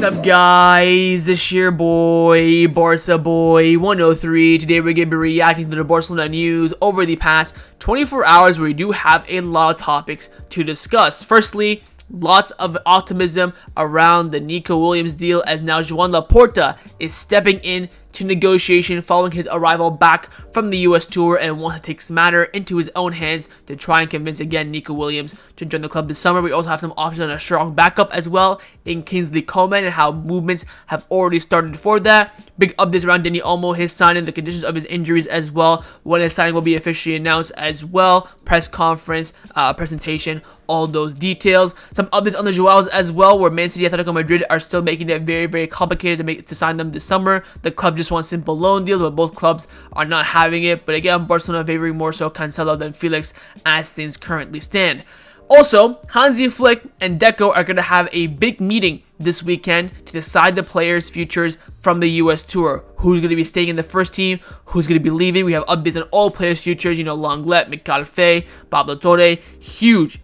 What's up, guys? It's your boy, Barca Boy 103. Today we're going to be reacting to the Barcelona news over the past 24 hours, where we do have a lot of topics to discuss. Firstly, lots of optimism around the Nico Williams deal, as now Joan Laporta is stepping in to negotiation following his arrival back from the US tour and wants to take this matter into his own hands to try and convince again Nico Williams to join the club this summer. We also have some options on a strong backup as well in Kingsley Coman and how movements have already started for that. Big updates around Dani Olmo, his signing, the conditions of his injuries as well, when his signing will be officially announced as well, press conference, presentation, all those details. Some updates on the Joaos as well, where Man City, Atletico Madrid are still making it very, very complicated to sign them this summer. The club just wants simple loan deals, but both clubs are not having it. But again, Barcelona favoring more so Cancelo than Felix as things currently stand. Also, Hansi Flick and Deco are going to have a big meeting this weekend to decide the players' futures from the US tour. Who's going to be staying in the first team, who's going to be leaving. We have updates on all players' futures, Lenglet, Micalfe, Pablo Torre. Huge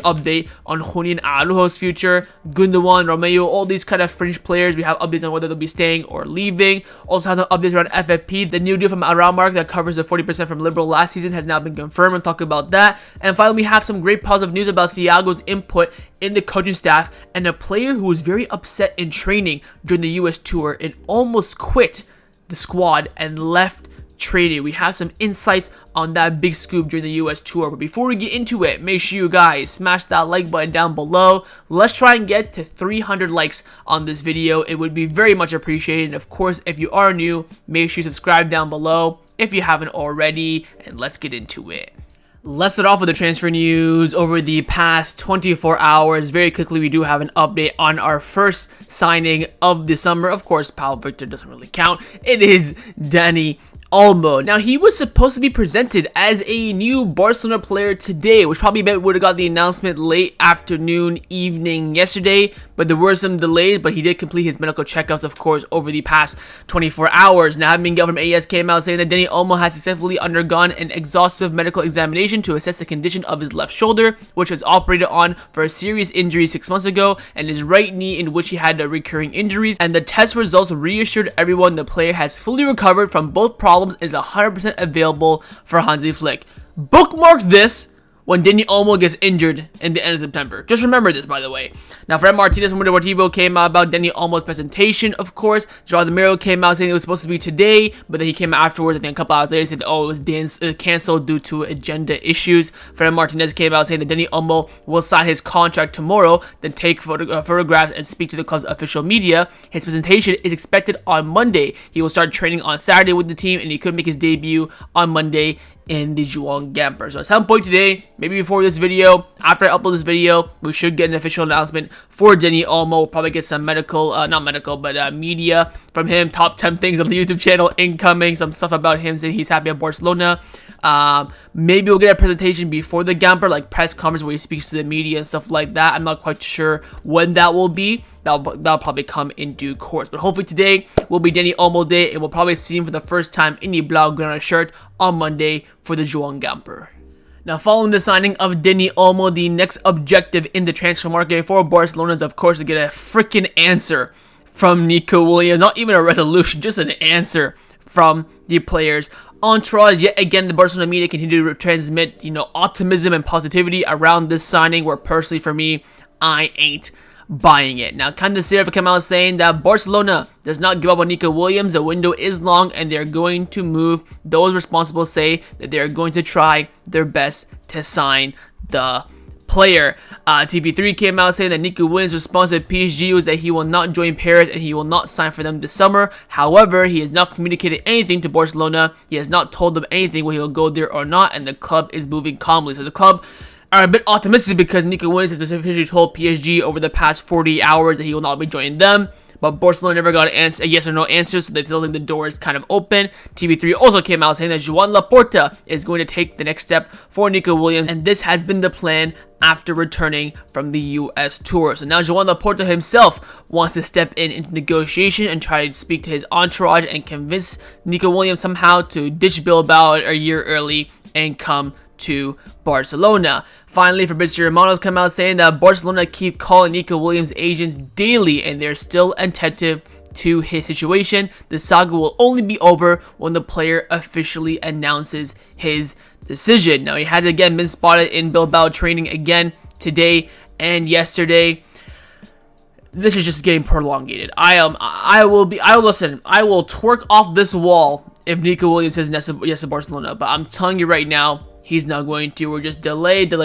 update on Julian Araujo's future, Gundogan, Romeo, all these kind of fringe players. We have updates on whether they'll be staying or leaving. Also have some updates around FFP. The new deal from Aramark that covers the 40% from Liberal last season has now been confirmed. We'll talk about that. And finally, we have some great positive news about Thiago's input in the coaching staff, and a player who was very upset in training during the US tour and almost quit the squad and left training. We have some insights on that big scoop during the US tour. But before we get into it, make sure you guys smash that like button down below. Let's try and get to 300 likes on this video. It would be very much appreciated. And of course, if you are new, make sure you subscribe down below if you haven't already, and let's get into it. Let's start off with the transfer news over the past 24 hours. Very quickly, we do have an update on our first signing of the summer. Of course, Pau Victor doesn't really count. It is Dani Olmo. Now, he was supposed to be presented as a new Barcelona player today, which probably would have got the announcement late afternoon, evening yesterday, but there were some delays, but he did complete his medical checkups, of course, over the past 24 hours. Now, Miguel from AS came out saying that Dani Olmo has successfully undergone an exhaustive medical examination to assess the condition of his left shoulder, which was operated on for a serious injury 6 months ago, and his right knee, in which he had recurring injuries, and the test results reassured everyone the player has fully recovered from both problems and is 100% available for Hansi Flick. Bookmark this when Dani Olmo gets injured in the end of September. Just remember this, by the way. Now, Fred Martinez from Deportivo came out about Dani Olmo's presentation, of course. Joao came out saying it was supposed to be today, but then he came out afterwards, and then a couple hours later said, oh, it was canceled due to agenda issues. Fred Martinez came out saying that Dani Olmo will sign his contract tomorrow, then take photographs and speak to the club's official media. His presentation is expected on Monday. He will start training on Saturday with the team, and he could make his debut on Monday in the João Gamper. So at some point today, maybe before this video, after I upload this video, we should get an official announcement for Dani Olmo. We'll probably get some media from him, top 10 things on the YouTube channel incoming, some stuff about him saying he's happy at Barcelona. Maybe we'll get a presentation before the Gamper, like press conference where he speaks to the media and stuff like that. I'm not quite sure when that will be. That'll probably come in due course. But hopefully today will be Dani Olmo day, and we'll probably see him for the first time in the Blaugrana shirt on Monday for the João Gamper. Now, following the signing of Dani Olmo, the next objective in the transfer market for Barcelona is, of course, to get a freaking answer from Nico Williams. Not even a resolution, just an answer from the players' entourage. Yet again, the Barcelona media continue to transmit, optimism and positivity around this signing, where personally for me, I ain't buying it. Now, Cancelo came out saying that Barcelona does not give up on Nico Williams. The window is long and they're going to move. Those responsible say that they're going to try their best to sign the player. TP3 came out saying that Nico Williams' response to PSG was that he will not join Paris and he will not sign for them this summer. However, he has not communicated anything to Barcelona. He has not told them anything whether he'll go there or not, and the club is moving calmly. So the club are a bit optimistic because Nico Williams has officially told PSG over the past 40 hours that he will not be joining them. But Barcelona never got a yes or no answer, so they feel like the door is kind of open. TV3 also came out saying that Joan Laporta is going to take the next step for Nico Williams, and this has been the plan after returning from the US tour. So now João Laporta himself wants to step into negotiation and try to speak to his entourage and convince Nico Williams somehow to ditch Bilbao a year early and come to Barcelona. Finally, Fabrizio Romano's come out saying that Barcelona keep calling Nico Williams' agents daily and they're still attentive to his situation. The saga will only be over when the player officially announces his decision. Now, he has again been spotted in Bilbao training again today and yesterday. This is just getting prolongated. I will twerk off this wall if Nico Williams says yes to Barcelona, but I'm telling you right now, he's not going to. We're just delay, just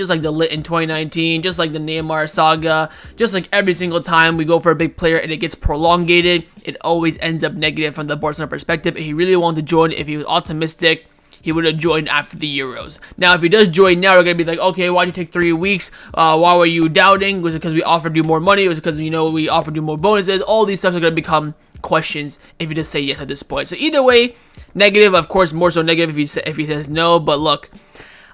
like the Lit in 2019, just like the Neymar saga, just like every single time we go for a big player and it gets prolongated, it always ends up negative from the Barcelona perspective. If he really wanted to join, if he was optimistic, he would have joined after the Euros. Now, if he does join now, we're going to be like, okay, why'd you take 3 weeks? Why were you doubting? Was it because we offered you more money? Was it because, we offered you more bonuses? All these stuff are going to become questions if you just say yes at this point. So either way, negative, of course, more so negative if he says no. But look,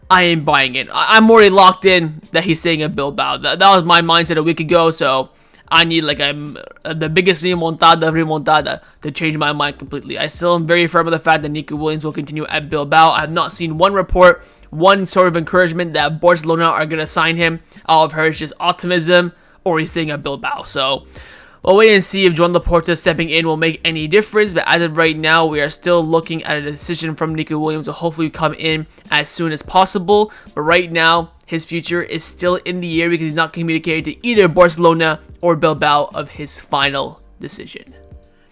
I ain't buying it. I'm already locked in that he's staying at Bilbao. That was my mindset a week ago, so I need the biggest remontada to change my mind completely. I still am very firm on the fact that Nico Williams will continue at Bilbao. I have not seen one report, one sort of encouragement that Barcelona are going to sign him. All I've heard is just optimism, or he's staying at Bilbao. So we'll wait and see if Joan Laporta stepping in will make any difference. But as of right now, we are still looking at a decision from Nico Williams to hopefully come in as soon as possible. But right now, his future is still in the air because he's not communicated to either Barcelona or Bilbao of his final decision.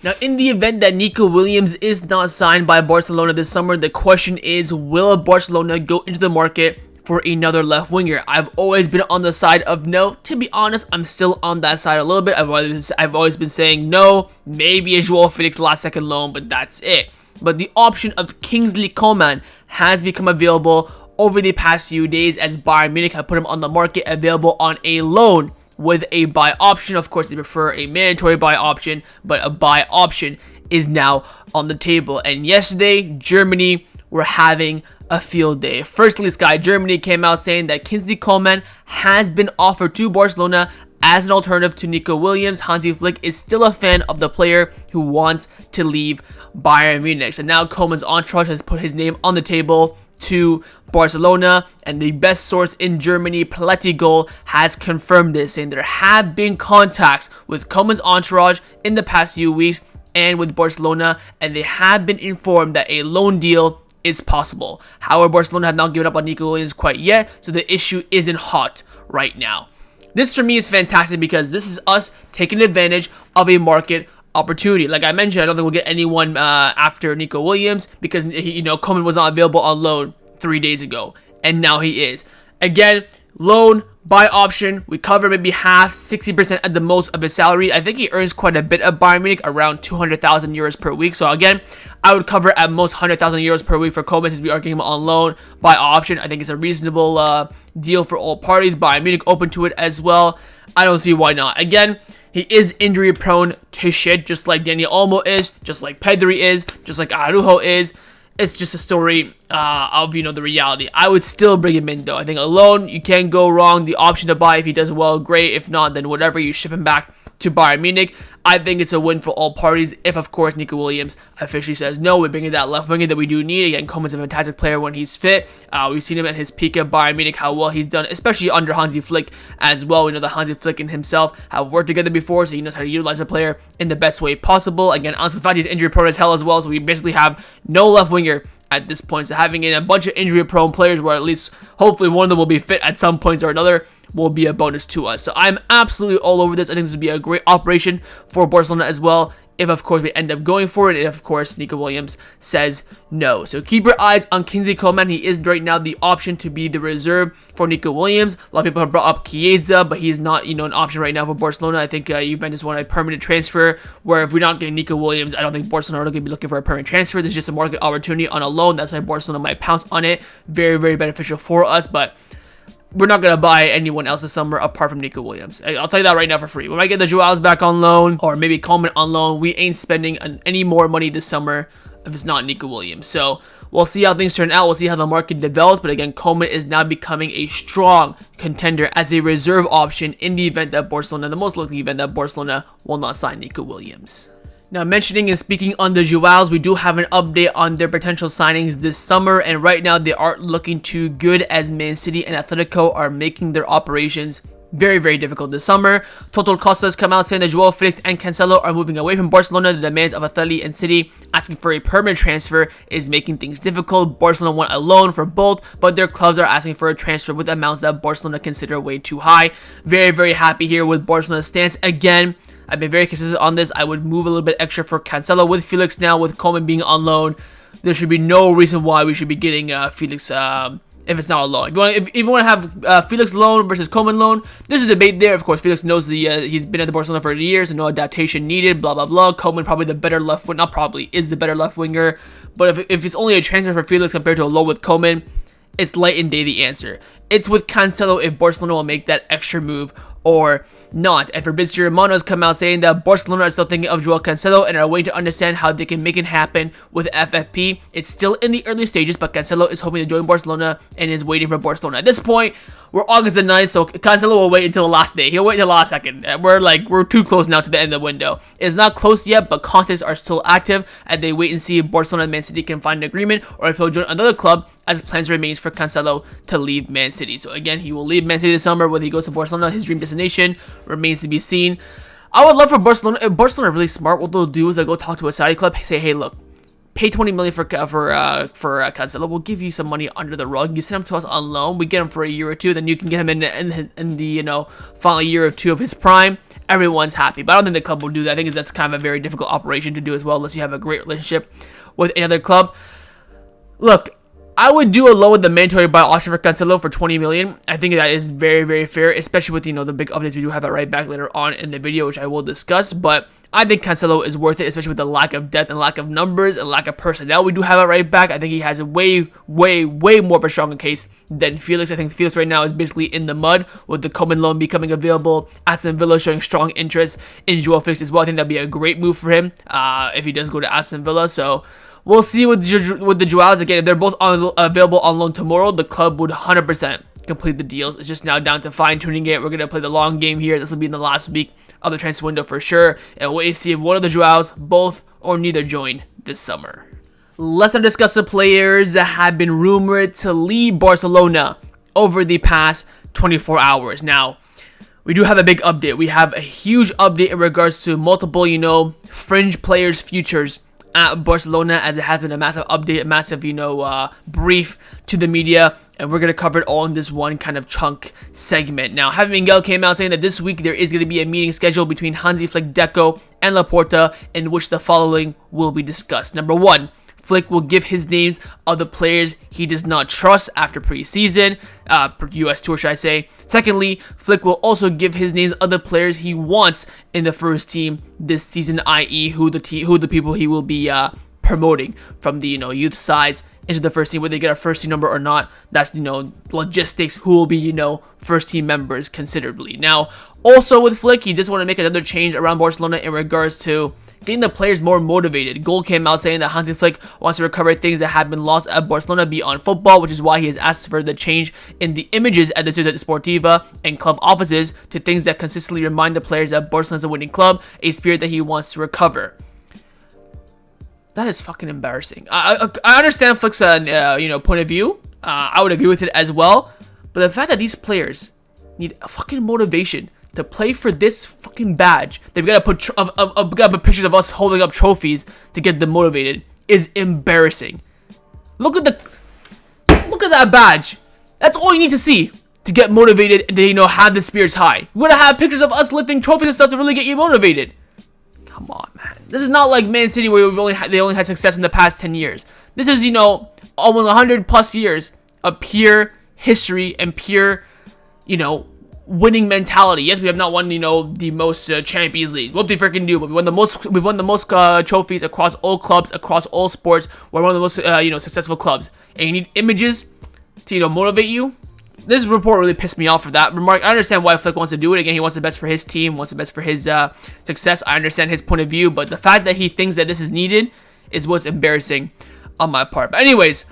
Now, in the event that Nico Williams is not signed by Barcelona this summer, the question is, will Barcelona go into the market for another left winger? I've always been on the side of no. To be honest, I'm still on that side a little bit. I've always been saying no, maybe a João Felix last second loan, but that's it. But the option of Kingsley Coman has become available over the past few days as Bayern Munich have put him on the market, available on a loan with a buy option. Of course, they prefer a mandatory buy option, but a buy option is now on the table. And yesterday, Germany were having a field day. Firstly, Sky Germany came out saying that Kingsley Coman has been offered to Barcelona as an alternative to Nico Williams. Hansi Flick is still a fan of the player who wants to leave Bayern Munich. So now Coman's entourage has put his name on the table to Barcelona, and the best source in Germany, Plettigol, has confirmed this, saying there have been contacts with Coman's entourage in the past few weeks and with Barcelona, and they have been informed that a loan deal is possible. However, Barcelona have not given up on Nico Williams quite yet, so the issue isn't hot right now. This for me is fantastic because this is us taking advantage of a market opportunity. Like I mentioned, I don't think we'll get anyone after Nico Williams because Coman was not available on loan 3 days ago, and now he is. Again, loan, buy option. We cover maybe half, 60% at the most of his salary. I think he earns quite a bit at Bayern Munich, around 200,000 euros per week. So again, I would cover at most 100,000 euros per week for Coman since we are getting him on loan. Buy option, I think it's a reasonable deal for all parties. Bayern Munich open to it as well. I don't see why not. Again, he is injury prone to shit, just like Dani Olmo is, just like Pedri is, just like Araujo is. It's just a story of, the reality. I would still bring him in, though. I think alone, you can't go wrong. The option to buy, if he does well, great. If not, then whatever, you ship him back to Bayern Munich. I think it's a win for all parties if, of course, Nico Williams officially says no. We're bringing that left winger that we do need. Again, Coman's a fantastic player when he's fit. We've seen him at his peak at Bayern Munich, how well he's done, especially under Hansi Flick as well. We know that Hansi Flick and himself have worked together before, so he knows how to utilize a player in the best way possible. Again, Ansu Fati is injury prone as hell as well, so we basically have no left winger at this point. So having in a bunch of injury prone players where at least hopefully one of them will be fit at some points or another will be a bonus to us. So I'm absolutely all over this. I think this would be a great operation for Barcelona as well, if of course we end up going for it, and if of course Nico Williams says no. So keep your eyes on Kingsley Coman. He is right now the option to be the reserve for Nico Williams. A lot of people have brought up Chiesa, but he's not an option right now for Barcelona. I think Juventus want a permanent transfer, where if we're not getting Nico Williams, I don't think Barcelona are going to be looking for a permanent transfer. This is just a market opportunity on a loan. That's why Barcelona might pounce on it. Very, very beneficial for us, but we're not going to buy anyone else this summer apart from Nico Williams. I'll tell you that right now for free. We might get the Joaos back on loan, or maybe Coman on loan. We ain't spending any more money this summer if it's not Nico Williams. So we'll see how things turn out. We'll see how the market develops. But again, Coman is now becoming a strong contender as a reserve option in the event that Barcelona, the most likely event that Barcelona will not sign Nico Williams. Now, mentioning and speaking on the Joaos, we do have an update on their potential signings this summer, and right now they aren't looking too good as Man City and Atletico are making their operations very, very difficult this summer. Total Costas come out saying that João Felix and Cancelo are moving away from Barcelona. The demands of Atléti and City asking for a permanent transfer is making things difficult. Barcelona want a loan for both, but their clubs are asking for a transfer with amounts that Barcelona consider way too high. Very, very happy here with Barcelona's stance. Again, I've been very consistent on this. I would move a little bit extra for Cancelo with Felix now, with Coman being on loan. There should be no reason why we should be getting Felix if it's not a loan. If you want to have Felix loan versus Coman loan, there's a debate there. Of course, Felix knows he's been at the Barcelona for years and no adaptation needed, blah, blah, blah. Coman probably the better left winger, not probably, is the better left winger. But if it's only a transfer for Felix compared to a loan with Coman, it's light and day the answer. It's with Cancelo if Barcelona will make that extra move or not. And Fabrizio Romano has come out saying that Barcelona are still thinking of Joao Cancelo and are waiting to understand how they can make it happen with FFP. It's still in the early stages, but Cancelo is hoping to join Barcelona and is waiting for Barcelona. At this point, we're August the 9th, so Cancelo will wait until the last day. He'll wait until the last second. We're too close now to the end of the window. It's not close yet, but contacts are still active, and they wait and see if Barcelona and Man City can find an agreement or if he'll join another club, as plans remains for Cancelo to leave Man City. So again, he will leave Man City this summer. Whether he goes to Barcelona, his dream destination, remains to be seen. I would love for Barcelona, if Barcelona are really smart, what they'll do is they'll go talk to a Saudi club, say, hey, look, pay 20 million for Cancelo. We'll give you some money under the rug. You send him to us on loan. We get him for a year or two. Then you can get him in the final year or two of his prime. Everyone's happy. But I don't think the club will do that. I think that's kind of a very difficult operation to do as well, unless you have a great relationship with another club. Look, I would do a loan with the mandatory buy option for Cancelo for 20 million. I think that is very, very fair, especially with the big updates we do have at right back later on in the video, which I will discuss. But I think Cancelo is worth it, especially with the lack of depth and lack of numbers and lack of personnel we do have at right back. I think he has a way, way, way more of a stronger case than Felix. I think Felix right now is basically in the mud with the Coman loan becoming available. Aston Villa showing strong interest in Joao Felix as well. I think that'd be a great move for him if he does go to Aston Villa. So we'll see with the Joaos. Again, if they're both available on loan tomorrow, the club would 100% complete the deals. It's just now down to fine-tuning it. We're going to play the long game here. This will be in the last week of the transfer window for sure. And wait to see if one of the Joaos, both or neither, join this summer. Let's now discuss the players that have been rumored to leave Barcelona over the past 24 hours. Now, we do have a big update. We have a huge update in regards to multiple, fringe players' futures at Barcelona, as it has been a massive update, a massive, brief to the media, and we're going to cover it all in this one kind of chunk segment. Now, Javi Miguel came out saying that this week there is going to be a meeting scheduled between Hansi Flick, Deco, and Laporta, in which the following will be discussed. Number one, Flick will give his names of the players he does not trust after preseason, US tour, should I say. Secondly, Flick will also give his names of the players he wants in the first team this season, i.e., who the people he will be promoting from the youth sides into the first team, whether they get a first team number or not. That's logistics. Who will be first team members considerably. Now, also with Flick, he just want to make another change around Barcelona in regards to getting the players more motivated. Gold came out saying that Hansi Flick wants to recover things that have been lost at Barcelona beyond football, which is why he has asked for the change in the images at the Ciudad Deportiva and club offices to things that consistently remind the players that Barcelona is a winning club, a spirit that he wants to recover. That is fucking embarrassing. I understand Flick's point of view. I would agree with it as well. But the fact that these players need fucking motivation to play for this fucking badge, they've got to put pictures of us holding up trophies to get them motivated, is embarrassing. Look at that badge. That's all you need to see to get motivated and to have the spirits high. We're gonna have pictures of us lifting trophies and stuff to really get you motivated. Come on, man. This is not like Man City where they only had success in the past 10 years. This is almost 100 plus years of pure history and pure winning mentality. Yes, we have not won, the most Champions League. What they freaking do? But we won the most trophies across all clubs, across all sports. We're one of the most, successful clubs. And you need images to, motivate you. This report really pissed me off for that remark. I understand why Flick wants to do it. Again, he wants the best for his team, wants the best for his success. I understand his point of view, but the fact that he thinks that this is needed is what's embarrassing on my part. But anyways,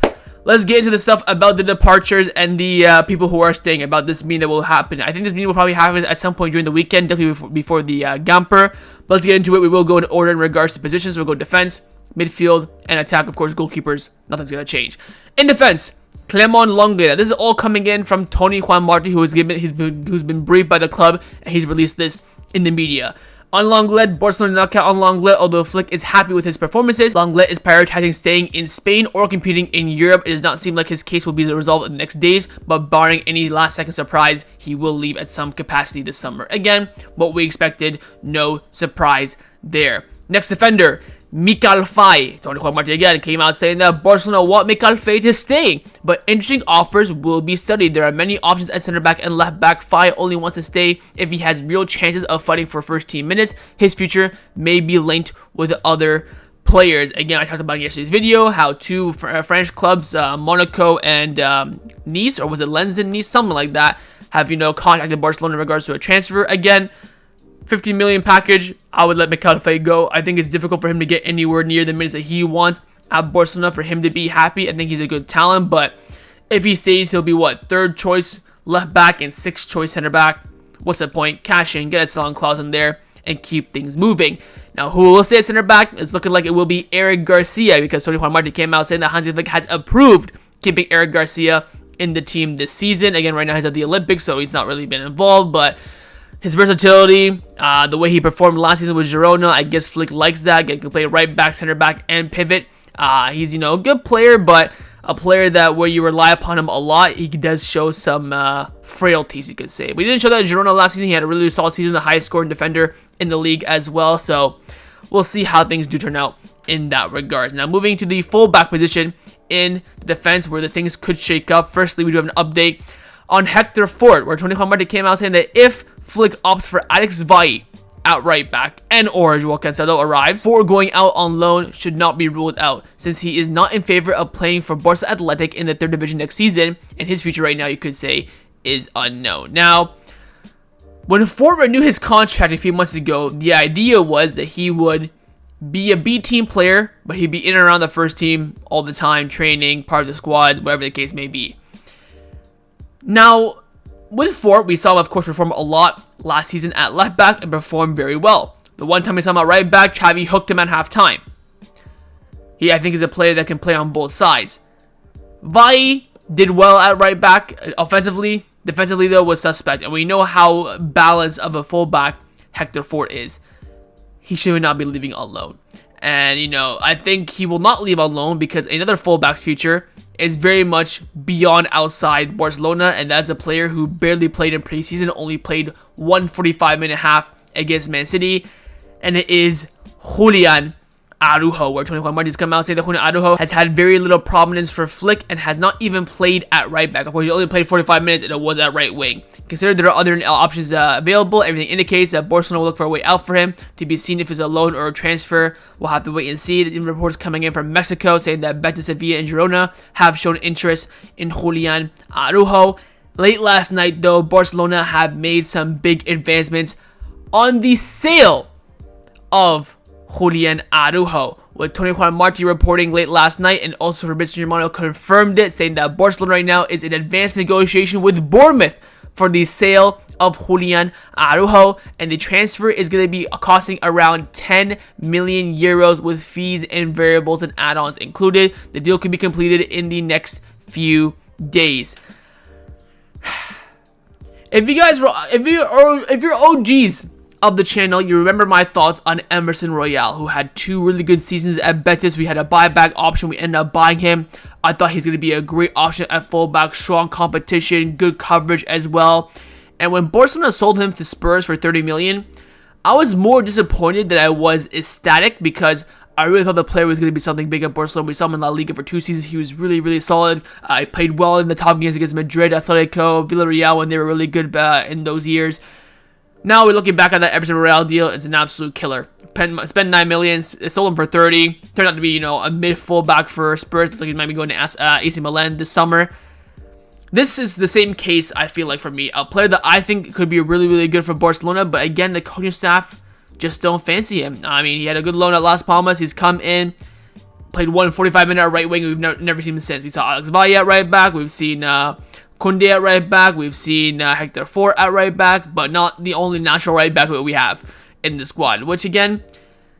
let's get into the stuff about the departures and the people who are staying, about this meeting that will happen. I think this meeting will probably happen at some point during the weekend, definitely before the Gamper. But let's get into it. We will go in order in regards to positions. We'll go defense, midfield, and attack. Of course, goalkeepers, nothing's going to change. In defense, Clement Lenglet. This is all coming in from Tony Juan Marti, who's been briefed by the club, and he's released this in the media. On Lenglet, Barcelona knockout on Lenglet, although Flick is happy with his performances. Lenglet is prioritizing staying in Spain or competing in Europe. It does not seem like his case will be resolved in the next days, but barring any last-second surprise, he will leave at some capacity this summer. Again, what we expected, no surprise there. Next defender, Mikel Faye. Tony Juan Marti again came out saying that Barcelona want Mikel Faye to stay, but interesting offers will be studied. There are many options at center back and left back. Faye only wants to stay if he has real chances of fighting for first team minutes. His future may be linked with other players. Again, I talked about in yesterday's video how two French clubs, Monaco and Nice, or was it Lens and Nice, something like that, have contacted Barcelona in regards to a transfer. Again, 50 million package, I would let Mikel Faye go. I think it's difficult for him to get anywhere near the minutes that he wants at Barcelona for him to be happy. I think he's a good talent, but if he stays, he'll be what? Third choice left back and sixth choice center back. What's the point? Cash in, get a selling clause in there, and keep things moving. Now, who will stay at center back? It's looking like it will be Eric Garcia, because Tony Juan Marti came out saying that Hansi Flick has approved keeping Eric Garcia in the team this season. Again, right now he's at the Olympics, so he's not really been involved, but his versatility, the way he performed last season with Girona, I guess Flick likes that. He can play right back, center back, and pivot. He's, a good player, but a player that where you rely upon him a lot, he does show some frailties, you could say. But he didn't show that at Girona last season. He had a really solid season, the highest scoring defender in the league as well. So we'll see how things do turn out in that regards. Now, moving to the fullback position in the defense, where the things could shake up. Firstly, we do have an update on Hector Fort, where Tony Juan Marti came out saying that if Flick opts for Alex Valle at right back and or João Cancelo arrives, Fort going out on loan should not be ruled out, since he is not in favor of playing for Barça Athletic in the third division next season, and his future right now, you could say, is unknown. Now, when Fort renewed his contract a few months ago, the idea was that he would be a B team player, but he'd be in and around the first team all the time, training, part of the squad, whatever the case may be. Now, with Fort, we saw him, of course, perform a lot last season at left back and perform very well. The one time we saw him at right back, Xavi hooked him at halftime. He, I think, is a player that can play on both sides. Valle did well at right back offensively. Defensively, though, was suspect. And we know how balanced of a fullback Hector Fort is. He should not be leaving on loan. And, I think he will not leave on loan because another fullback's future is very much beyond outside Barcelona, and that's a player who barely played in preseason, only played 145-minute half against Man City, and it is Julian Araujo, where Tony Juan Marti has come out and said that Julian Araujo has had very little prominence for Flick and has not even played at right back. Of course, he only played 45 minutes and it was at right wing. Consider there are other options available. Everything indicates that Barcelona will look for a way out for him, to be seen if it's a loan or a transfer. We'll have to wait and see. The reports coming in from Mexico saying that Betis, Sevilla, and Girona have shown interest in Julian Araujo. Late last night, though, Barcelona have made some big advancements on the sale of Julian Araujo, with Tony Juan Marti reporting late last night, and also Fabrizio Romano confirmed it, saying that Barcelona right now is in advanced negotiation with Bournemouth for the sale of Julian Araujo, and the transfer is going to be costing around 10 million euros with fees and variables and add-ons included. The deal can be completed in the next few days. If you're OGs of the channel, you remember my thoughts on Emerson Royal, who had two really good seasons at Betis. We had a buyback option. We ended up buying him. I thought he's going to be a great option at fullback, strong competition, good coverage as well. And when Barcelona sold him to Spurs for 30 million, I was more disappointed than I was ecstatic, because I really thought the player was going to be something big at Barcelona. We saw him in La Liga for 2 seasons. He was really, really solid. He played well in the top games against Madrid, Atletico, Villarreal when they were really good in those years. Now we're looking back at that Emerson Royal deal. It's an absolute killer. Spent 9 million, sold him for 30. Turned out to be, a mid fullback for Spurs. Looks like he might be going to AC Milan this summer. This is the same case, I feel like, for me. A player that I think could be really, really good for Barcelona, but again, the coaching staff just don't fancy him. I mean, he had a good loan at Las Palmas. He's come in, played 145-minute at right wing. We've never seen him since. We saw Alex Valle at right back. We've seen Koundé at right back. We've seen Hector Fort at right back, but not the only natural right back that we have in the squad, which again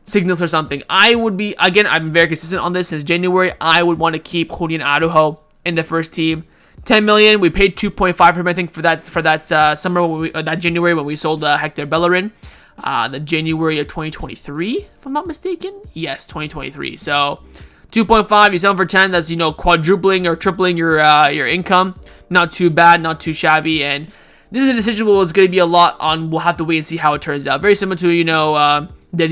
signals for something. I'm very consistent on this since January. I would want to keep Julian Araujo in the first team. 10 million. We paid 2.5 for him, I think, for that summer, that January when we sold Hector Bellerin. The January of 2023, if I'm not mistaken. Yes, 2023. So 2.5, you sell him for 10. That's, quadrupling or tripling your income. Not too bad, not too shabby. And this is a decision where it's going to be a lot on. We'll have to wait and see how it turns out. Very similar to Dani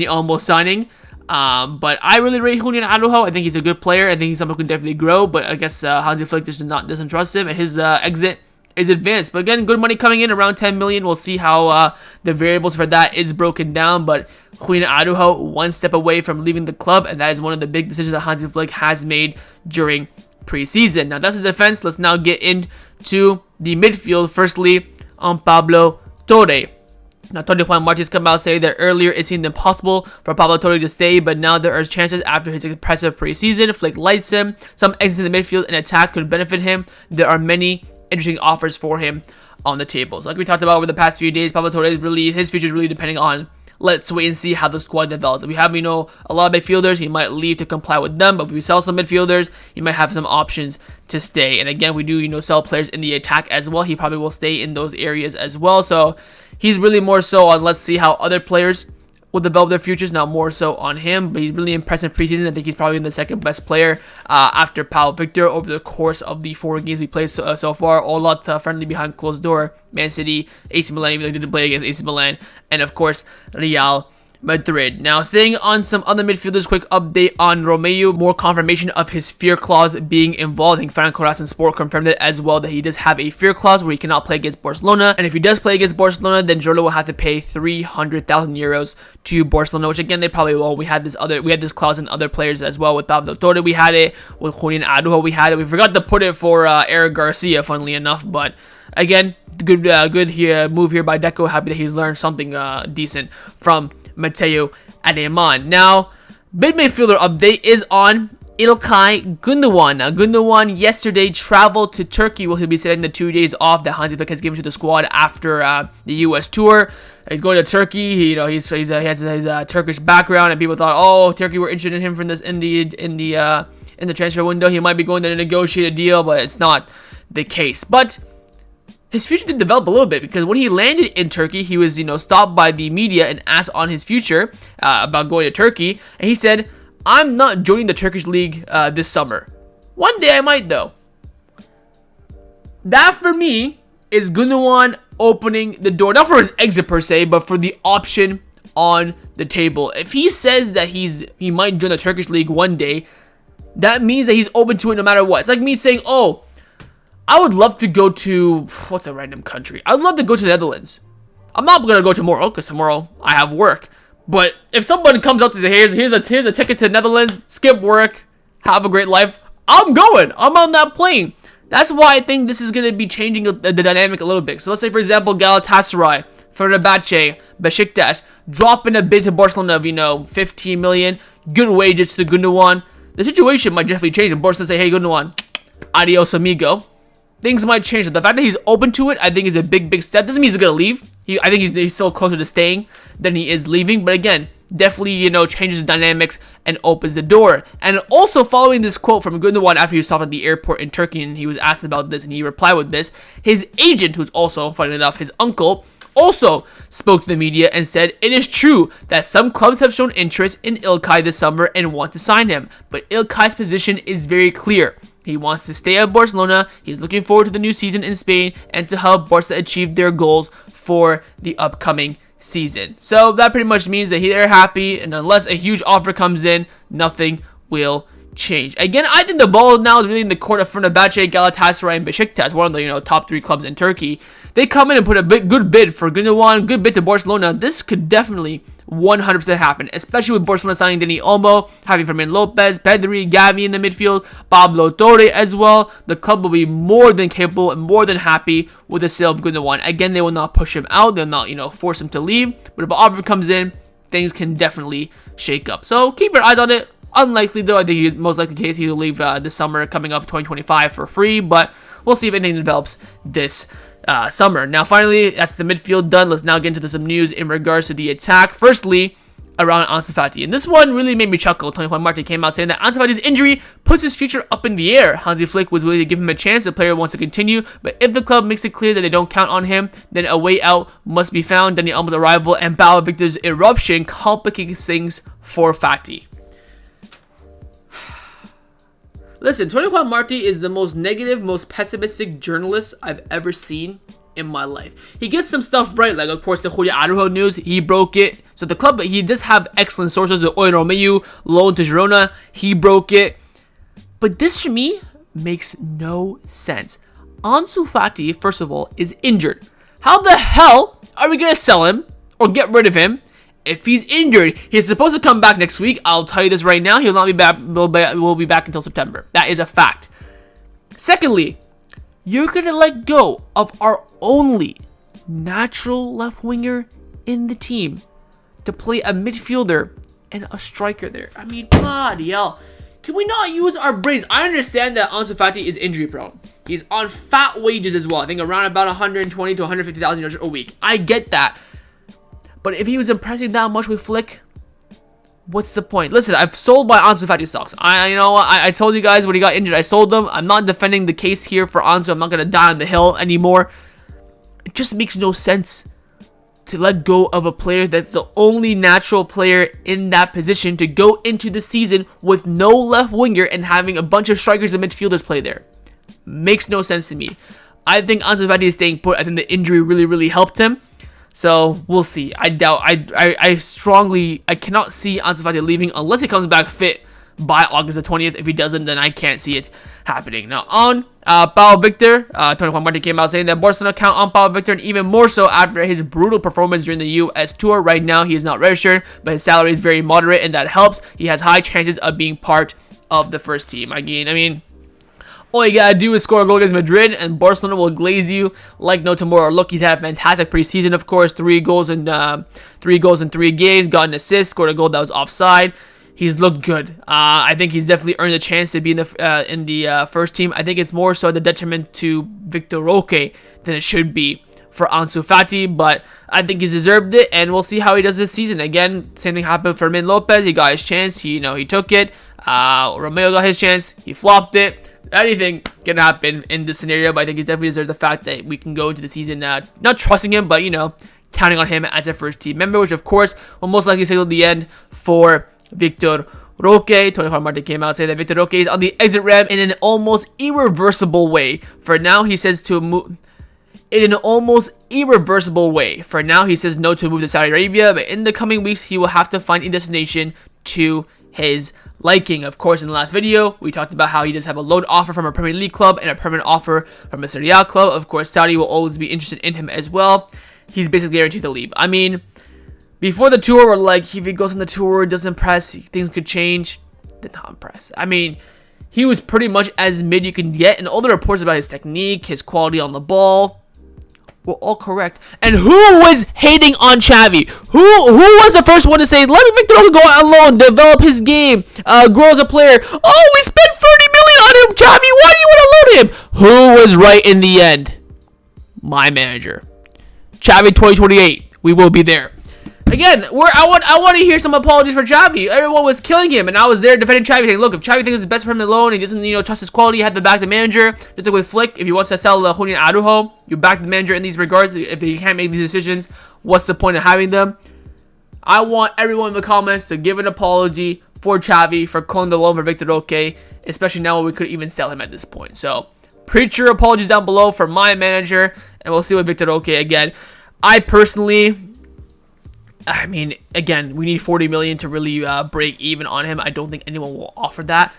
Olmo signing. But I really rate Julian Araujo. I think he's a good player. I think he's someone who can definitely grow. But I guess Hansi Flick doesn't trust him, and his exit is advanced. But again, good money coming in, around 10 million. We'll see how the variables for that is broken down. But Julian Araujo, one step away from leaving the club, and that is one of the big decisions that Hansi Flick has made during preseason. Now that's the defense. Let's now get into the midfield. Firstly, on Pablo Torre. Now, Tony Juan Martins come out saying that earlier it seemed impossible for Pablo Torre to stay, but now there are chances after his impressive preseason. Flick likes him. Some exits in the midfield and attack could benefit him. There are many interesting offers for him on the table. So like we talked about over the past few days, Pablo Torre his future is really depending on. Let's wait and see how the squad develops. If we have, a lot of midfielders, he might leave to comply with them. But if we sell some midfielders, he might have some options to stay. And again, we do, sell players in the attack as well. He probably will stay in those areas as well. So he's really more so on let's see how other players will develop their futures, not more so on him. But he's really impressive preseason. I think he's probably the second best player after Pau Victor over the course of the 4 games we played so far. All lot friendly behind closed door. Man City, AC Milan, even though he didn't play against AC Milan. And of course, Real Madrid. Now, staying on some other midfielders, quick update on Romeo. More confirmation of his fear clause being involved. I think Franco Rasen Sport confirmed it as well that he does have a fear clause where he cannot play against Barcelona. And if he does play against Barcelona, then Jordan will have to pay 300,000 euros to Barcelona, which again they probably will. We had this clause in other players as well. With Pablo Torre, we had it. With Julian Araujo, we had it. We forgot to put it for Eric Garcia, funnily enough, but. Again, good move here by Deco. Happy that he's learned something decent from Mateo Ademan. Now, mid midfielder update is on İlkay Gündoğan. Now, Gündoğan yesterday traveled to Turkey where he'll be spending the 2 days off that Hansi Flick has given to the squad after the U.S. tour. He's going to Turkey. He has his Turkish background, and people thought, oh, Turkey were interested in him from this in the transfer window. He might be going there to negotiate a deal, but it's not the case. But his future did develop a little bit because when he landed in Turkey, he was, stopped by the media and asked on his future about going to Turkey. And he said, I'm not joining the Turkish league this summer. One day I might, though. That, for me, is Gündoğan opening the door, not for his exit per se, but for the option on the table. If he says that he might join the Turkish league one day, that means that he's open to it no matter what. It's like me saying, oh, I would love to go to, what's a random country? I would love to go to the Netherlands. I'm not going to go tomorrow because tomorrow I have work. But if someone comes up to say, here's a ticket to the Netherlands, skip work, have a great life, I'm going. I'm on that plane. That's why I think this is going to be changing the dynamic a little bit. So let's say, for example, Galatasaray, Fenerbahce, Besiktas, dropping a bid to Barcelona of, 15 million, good wages to Gündoğan. The situation might definitely change. And Barcelona say, hey, Gündoğan, adios amigo. Things might change. The fact that he's open to it, I think, is a big step. Doesn't mean he's going to leave. I think he's still closer to staying than he is leaving. But again, definitely, changes the dynamics and opens the door. And also following this quote from Gündoğan after he was stopped at the airport in Turkey and he was asked about this and he replied with this, his agent, who's also, funny enough, his uncle, also spoke to the media and said, it is true that some clubs have shown interest in İlkay this summer and want to sign him. But İlkay's position is very clear. He wants to stay at Barcelona. He's looking forward to the new season in Spain and to help Barca achieve their goals for the upcoming season. So that pretty much means that they're happy, and unless a huge offer comes in, nothing will change. Again, I think the ball now is really in the court of Fenerbahce, Galatasaray, and Besiktas, one of the top 3 clubs in Turkey. They come in and put a good bid for Gündoğan, good bid to Barcelona. This could definitely 100% happen, especially with Barcelona signing Dani Olmo, having Fermin Lopez, Pedri, Gavi in the midfield, Pablo Torre as well. The club will be more than capable and more than happy with the sale of Gündoğan. Again, they will not push him out. They'll not, force him to leave. But if an offer comes in, things can definitely shake up. So keep your eyes on it. Unlikely though. I think most likely case he'll leave this summer coming up 2025 for free, but we'll see if anything develops this summer. Now finally, that's the midfield done. Let's now get into some news in regards to the attack. Firstly, around Hansi Flick. And this one really made me chuckle. Tony Martin came out saying that Hansi Flick's injury puts his future up in the air. Hansi Flick was willing to give him a chance. The player wants to continue, but if the club makes it clear that they don't count on him, then a way out must be found. Dani Olmo's arrival and João Victor's eruption complicates things for Fati. Listen, Tony Martin is the most negative, most pessimistic journalist I've ever seen in my life. He gets some stuff right, like of course the Joao news, he broke it. So the club, he does have excellent sources. The Romeo loan to Girona, he broke it. But this for me makes no sense. Hansi Flick, first of all, is injured. How the hell are we gonna sell him or get rid of him if he's injured? He's supposed to come back next week. I'll tell you this right now. He'll not be back. Will be back until September. That is a fact. Secondly, you're going to let go of our only natural left winger in the team to play a midfielder and a striker there. I mean, bloody hell. Can we not use our brains? I understand that Hansi Flick is injury prone. He's on fat wages as well. I think around about 120 to 150,000 euros a week. I get that. But if he was impressing that much with Flick, what's the point? Listen, I've sold my Hansi Flick stocks. I told you guys when he got injured, I sold them. I'm not defending the case here for Hansi. I'm not going to die on the hill anymore. It just makes no sense to let go of a player that's the only natural player in that position to go into the season with no left winger and having a bunch of strikers and midfielders play there. Makes no sense to me. I think Hansi Flick is staying put. I think the injury really helped him. So we'll see. I doubt. I cannot see Hansi Flick leaving unless he comes back fit by August the 20th. If he doesn't, then I can't see it happening. Now on João Victor, Tony Martin came out saying that Barcelona count on João Victor, and even more so after his brutal performance during the US tour. Right now, he is not registered, but his salary is very moderate, and that helps. He has high chances of being part of the first team. I mean. All you gotta do is score a goal against Madrid, and Barcelona will glaze you like no tomorrow. Look, he's had a fantastic preseason, of course. 3 goals in 3 games. Got an assist, scored a goal that was offside. He's looked good. I think he's definitely earned a chance to be in the first team. I think it's more so the detriment to Victor Roque than it should be for Hansi Flick, but I think he's deserved it, and we'll see how he does this season. Again, same thing happened for Fermin Lopez. He got his chance. He took it. Romeo got his chance. He flopped it. Anything can happen in this scenario, but I think he definitely deserves the fact that we can go into the season not trusting him, but counting on him as a first team member, which of course will most likely signal the end for Victor Roque. Tony Martin came out saying that Victor Roque is on the exit ramp in an almost irreversible way. For now, he says to move in an almost irreversible way. For now, he says no to move to Saudi Arabia, but in the coming weeks, he will have to find a destination to his liking. Of course, in the last video, we talked about how he does have a loan offer from a Premier League club and a permanent offer from a Serie A club. Of course, Saudi will always be interested in him as well. He's basically guaranteed to leave. I mean, before the tour, we're like, if he goes on the tour, doesn't impress, things could change. Did not impress. I mean, he was pretty much as mid you can get, and all the reports about his technique, his quality on the ball, were all correct. And who was hating on Xavi? Who was the first one to say, let Victor Roque go out alone, develop his game, grow as a player? Oh, we spent 30 million on him, Xavi. Why do you want to loan him? Who was right in the end? My manager. Xavi 2028. We will be there. Again, I want to hear some apologies for Xavi. Everyone was killing him, and I was there defending Xavi, saying, look, if Xavi thinks it's best for him alone, he doesn't trust his quality, you have to back the manager. Just like with Flick, if he wants to sell Julian Araujo, you back the manager in these regards. If he can't make these decisions, what's the point of having them? I want everyone in the comments to give an apology for Xavi for calling the loan for Victor Roque, especially now when we could even sell him at this point. So, preach your apologies down below for my manager, and we'll see with Victor Roque again. I mean, again, we need 40 million to really break even on him. I don't think anyone will offer that.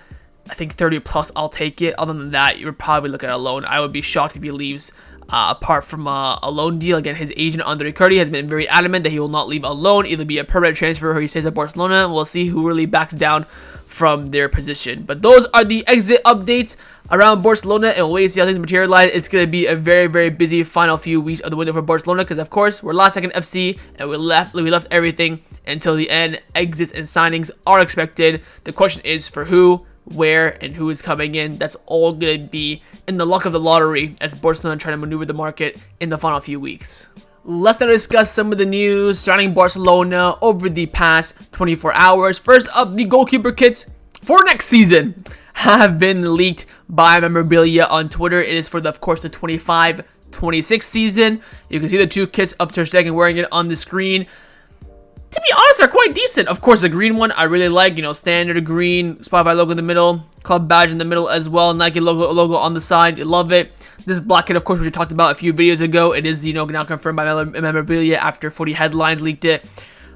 I think 30 plus, I'll take it. Other than that, you're probably looking at a loan. I would be shocked if he leaves apart from a loan deal. Again, his agent, Andre Ricardi, has been very adamant that he will not leave alone. Either be a permanent transfer or he stays at Barcelona. We'll see who really backs down from their position. But those are the exit updates. around Barcelona, and we'll wait to see how things materialize. It's going to be a very, very busy final few weeks of the window for Barcelona because, of course, we're last second FC and we left everything until the end. Exits and signings are expected. The question is for who, where, and who is coming in. That's all going to be in the luck of the lottery as Barcelona try to maneuver the market in the final few weeks. Let's now discuss some of the news surrounding Barcelona over the past 24 hours. First up, the goalkeeper kits for next season have been leaked by memorabilia on Twitter. It is for, of course, the 25-26 season. You can see the two kits of Ter Stegen wearing it on the screen. To be honest, they're quite decent. Of course, the green one I really like. Standard green, Spotify logo in the middle, club badge in the middle as well, Nike logo on the side. You love it. This black kit, of course, which we talked about a few videos ago. It is, now confirmed by memorabilia after Footy Headlines leaked it.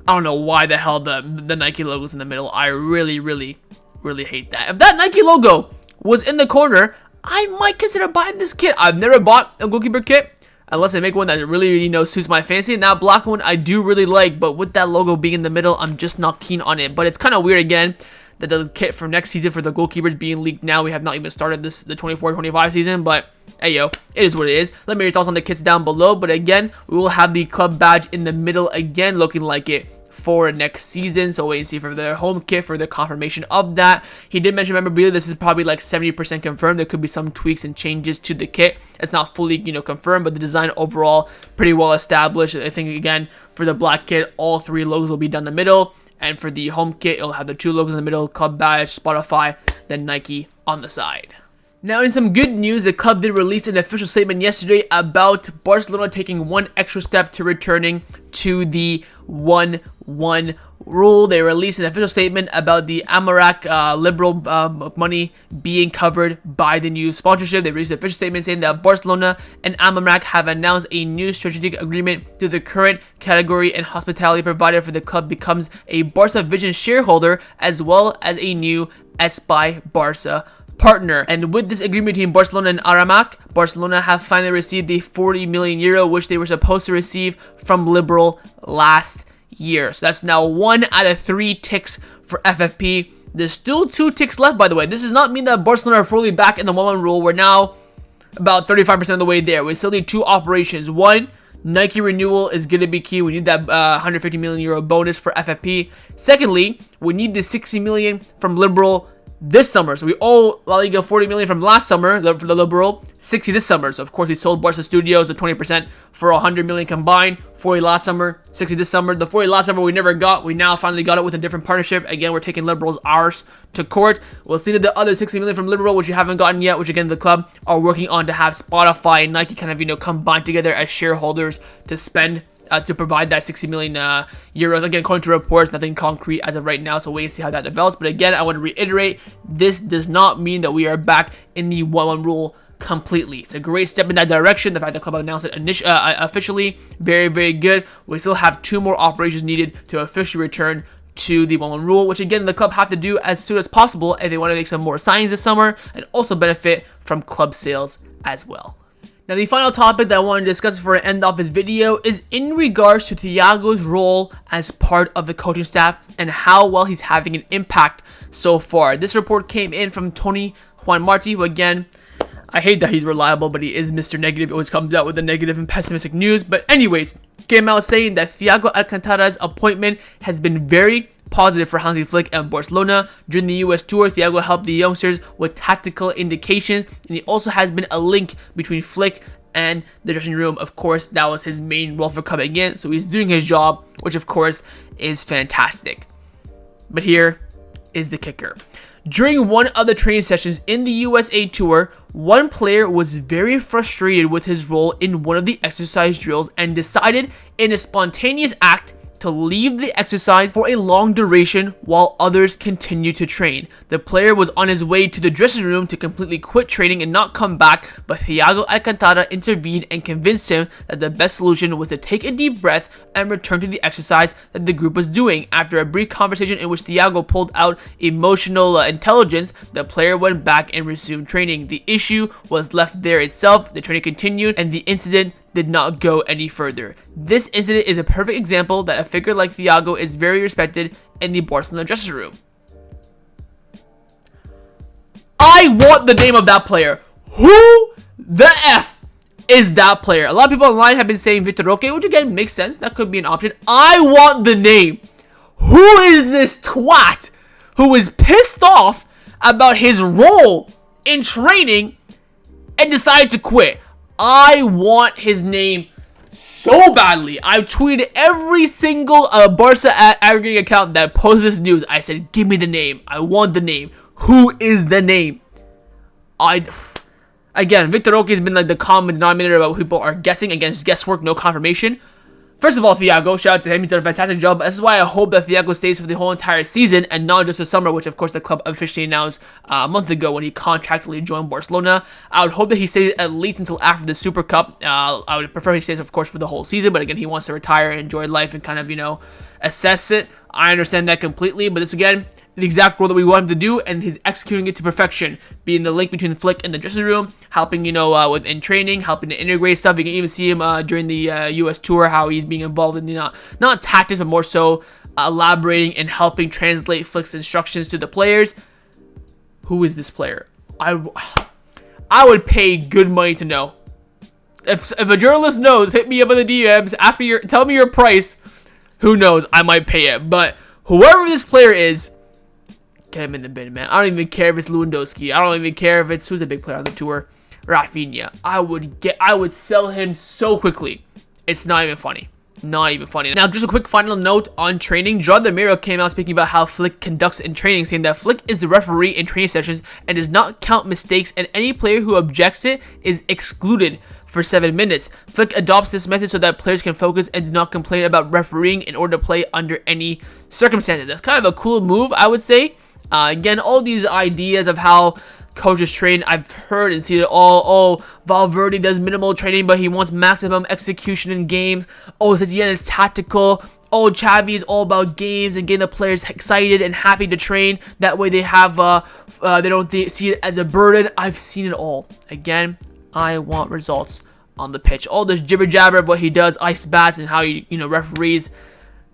I don't know why the hell the Nike logo's in the middle. I really, really, really hate that. If that Nike logo was in the corner, I might consider buying this kit. I've never bought a goalkeeper kit unless I make one that really, suits my fancy. And that black one I do really like, but with that logo being in the middle, I'm just not keen on it. But it's kind of weird again that the kit for next season for the goalkeepers being leaked now. We have not even started the 24-25 season, but hey yo, it is what it is. Let me know your thoughts on the kits down below. But again, we will have the club badge in the middle again, looking like it for next season. So wait and see for their home kit for the confirmation of that. He did mention memorabilia. This is probably like 70% confirmed. There could be some tweaks and changes to the kit. It's not fully, confirmed, but the design overall pretty well established. I think again for the black kit, all three logos will be down the middle. And for the home kit, it'll have the two logos in the middle, club badge, Spotify, then Nike on the side. Now, in some good news, the club did release an official statement yesterday about Barcelona taking one extra step to returning to the 1-1 rule. They released an official statement about the Amarak liberal money being covered by the new sponsorship. They released an official statement saying that Barcelona and Amarak have announced a new strategic agreement to the current category and hospitality provider for the club becomes a Barça Vision shareholder as well as a new Espai Barça partner. And with this agreement between Barcelona and Aramak, Barcelona have finally received the 40 million euro which they were supposed to receive from Liberal last year. So that's now 1 out of 3 ticks for FFP. There's still 2 ticks left, by the way. This does not mean that Barcelona are fully back in the 1-1 rule. We're now about 35% of the way there. We still need 2 operations. 1, Nike renewal is going to be key. We need that 150 million euro bonus for FFP. Secondly, we need the 60 million from Liberal this summer. So we owe La Liga 40 million from last summer for the Liberal, 60 this summer. So of course we sold Barca Studios the 20% for 100 million combined, 40 last summer, 60 this summer. The 40 last summer we never got. We now finally got it with a different partnership. Again, we're taking Liberal's ours to court. We'll see the other 60 million from Liberal, which we haven't gotten yet, which again the club are working on to have Spotify and Nike kind of combine together as shareholders to spend to provide that 60 million euros. Again, according to reports, nothing concrete as of right now, so wait and see how that develops. But again, I want to reiterate, this does not mean that we are back in the 1-1 rule completely. It's a great step in that direction. The fact that the club announced it officially, very, very good. We still have 2 more operations needed to officially return to the 1-1 rule, which again, the club have to do as soon as possible if they want to make some more signings this summer and also benefit from club sales as well. Now, the final topic that I want to discuss before I end off this video is in regards to Thiago's role as part of the coaching staff and how well he's having an impact so far. This report came in from Tony Juan Marti, who again, I hate that he's reliable, but he is Mr. Negative. He always comes out with the negative and pessimistic news. But anyways, came out saying that Thiago Alcantara's appointment has been very positive for Hansi Flick and Barcelona. During the US tour, Thiago helped the youngsters with tactical indications, and he also has been a link between Flick and the dressing room. Of course, that was his main role for coming in, so he's doing his job, which of course is fantastic. But here is the kicker. During one of the training sessions in the USA tour, one player was very frustrated with his role in one of the exercise drills and decided in a spontaneous act to leave the exercise for a long duration while others continue to train. The player was on his way to the dressing room to completely quit training and not come back, but Thiago Alcantara intervened and convinced him that the best solution was to take a deep breath and return to the exercise that the group was doing. After a brief conversation in which Thiago pulled out emotional intelligence, the player went back and resumed training. The issue was left there itself, the training continued, and the incident did not go any further. This incident is a perfect example that a figure like Thiago is very respected in the Barcelona dressing room. I want the name of that player. Who the F is that player? A lot of people online have been saying Vitor Roque, which again makes sense. That could be an option. I want the name. Who is this twat who is pissed off about his role in training and decided to quit? I want his name so badly. I've tweeted every single Barça aggregating account that posted this news. I said, give me the name. I want the name. Who is the name? Again, Vitor Roque has been like the common denominator about what people are guessing. Again, it's guesswork, no confirmation. First of all, Thiago, shout out to him. He's done a fantastic job. This is why I hope that Thiago stays for the whole entire season and not just the summer, which of course the club officially announced a month ago when he contractually joined Barcelona. I would hope that he stays at least until after the Super Cup. I would prefer he stays, of course, for the whole season. But again, he wants to retire and enjoy life and kind of, assess it. I understand that completely. But this, again, the exact role that we want him to do, and he's executing it to perfection, being the link between Flick and the dressing room, helping, in training, helping to integrate stuff. You can even see him during the U.S. tour, how he's being involved in the, not tactics, but more so elaborating and helping translate Flick's instructions to the players. Who is this player? I would pay good money to know. If a journalist knows, hit me up in the DMs, tell me your price. Who knows? I might pay it. But whoever this player is, get him in the bin, man. I don't even care if it's Lewandowski. I don't even care if it's who's the big player on the tour, Rafinha. I would sell him so quickly. It's not even funny. Not even funny. Now, just a quick final note on training. João Felix came out speaking about how Flick conducts in training, saying that Flick is the referee in training sessions and does not count mistakes, and any player who objects it is excluded for 7 minutes. Flick adopts this method so that players can focus and do not complain about refereeing in order to play under any circumstances. That's kind of a cool move, I would say. Again, all these ideas of how coaches train, I've heard and seen it all. Oh, Valverde does minimal training, but he wants maximum execution in games. Oh, Zidane is tactical. Oh, Xavi is all about games and getting the players excited and happy to train. That way they have, they don't see it as a burden. I've seen it all. Again, I want results on the pitch. All this jibber jabber of what he does, ice bats, and how he, referees,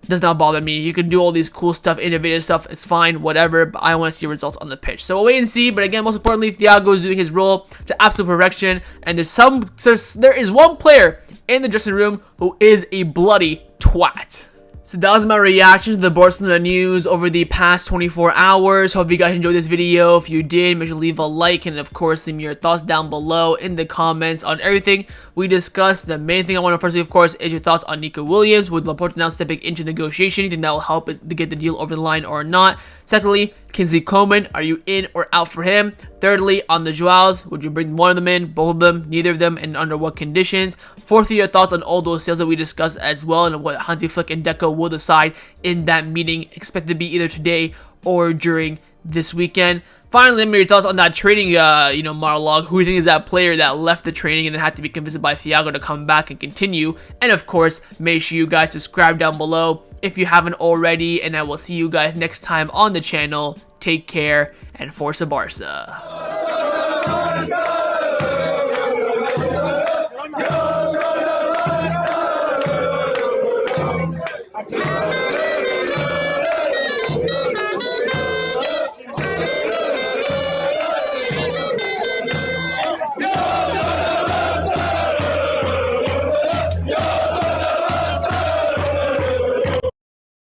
does not bother me. You can do all these cool stuff, innovative stuff. It's fine, whatever. But I want to see results on the pitch. So we'll wait and see. But again, most importantly, Thiago is doing his role to absolute perfection. And there is one player in the dressing room who is a bloody twat. So that was my reaction to the Barcelona news over the past 24 hours. Hope you guys enjoyed this video. If you did, make sure to leave a like, and of course, leave me your thoughts down below in the comments on everything we discussed. The main thing I want to firstly, of course, is your thoughts on Nico Williams, with Laporta now stepping into negotiation. You think that will help to get the deal over the line or not? Secondly, Kingsley Coman, are you in or out for him? Thirdly, on the Joaos, would you bring one of them in, both of them, neither of them, and under what conditions? Fourthly, your thoughts on all those sales that we discussed as well, and what Hansi Flick and Deco will decide in that meeting, expected to be either today or during this weekend. Finally, let me your thoughts on that training, monologue. Who do you think is that player that left the training and then had to be convinced by Thiago to come back and continue? And of course, make sure you guys subscribe down below if you haven't already, and I will see you guys next time on the channel. Take care, and Forza Barça.